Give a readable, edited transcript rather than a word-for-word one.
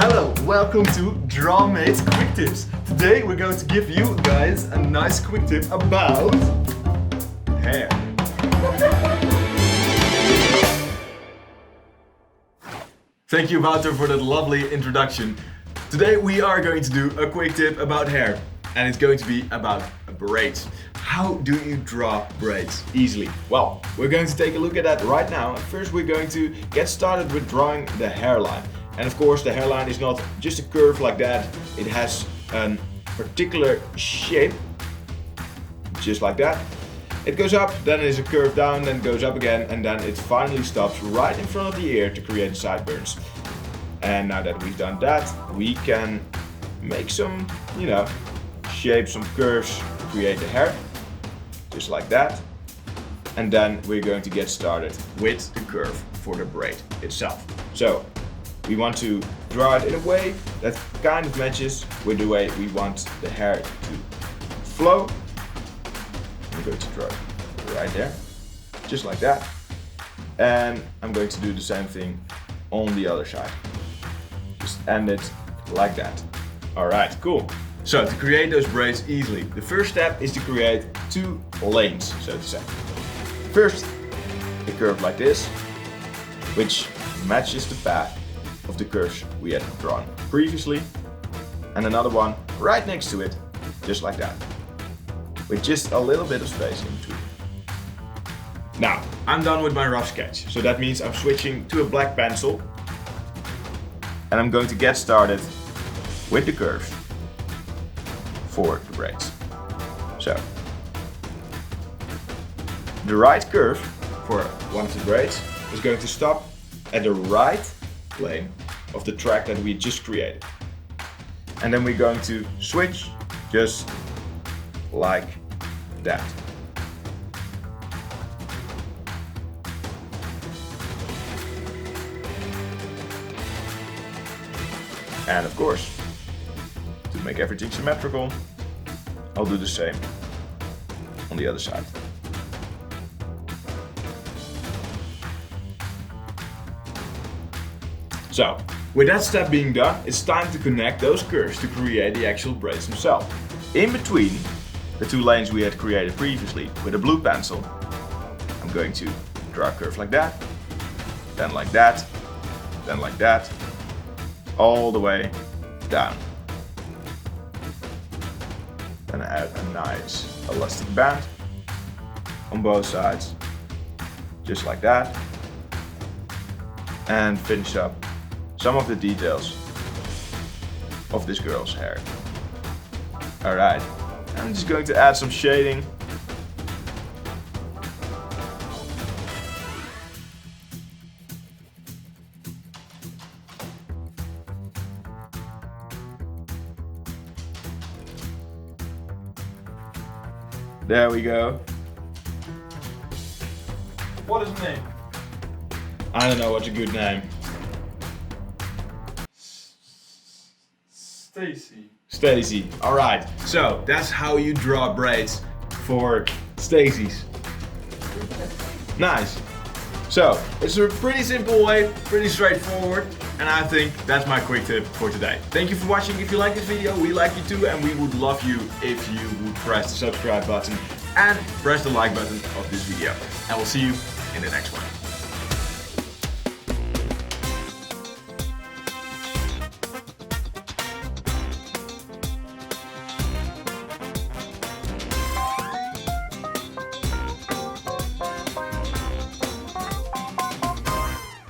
Hello, welcome to Drawmate Quick Tips. Today we're going to give you guys a nice quick tip about hair. Thank you, Wouter, for that lovely introduction. Today we are going to do a quick tip about hair, and it's going to be about braids. How do you draw braids easily? Well, we're going to take a look at that right now. First, we're going to get started with drawing the hairline. And of course, the hairline is not just a curve like that. It has a particular shape, just like that. It goes up, then there's a curve down, then goes up again, and then it finally stops right in front of the ear to create sideburns. And now that we've done that, we can make some, shapes, some curves to create the hair, just like that. And then we're going to get started with the curve for the braid itself. So we want to draw it in a way that kind of matches with the way we want the hair to flow. I'm going to draw it right there, just like that. And I'm going to do the same thing on the other side. Just end it like that. Alright, cool. So to create those braids easily, the first step is to create two lanes, so to say. First, a curve like this, which matches the path of the curves we had drawn previously, and another one right next to it, just like that, with just a little bit of space in between. Now, I'm done with my rough sketch, so that means I'm switching to a black pencil, and I'm going to get started with the curves for the braids. So, the right curve for one of the braids is going to stop at the right plane of the track that we just created. And then we're going to switch just like that. And of course, to make everything symmetrical, I'll do the same on the other side. So, with that step being done, it's time to connect those curves to create the actual braids themselves. In between the two lanes we had created previously with a blue pencil, I'm going to draw a curve like that, then like that, then like that, all the way down. Then add a nice elastic band on both sides, just like that, and finish up some of the details of this girl's hair. Alright, I'm just going to add some shading. There we go. What is the name? I don't know what's a good name. Stacy. Alright, so that's how you draw braids for Stacy's. Nice. So, it's a pretty simple way, pretty straightforward, and I think that's my quick tip for today. Thank you for watching. If you like this video, we like you too, and we would love you if you would press the subscribe button and press the like button of this video. And we'll see you in the next one.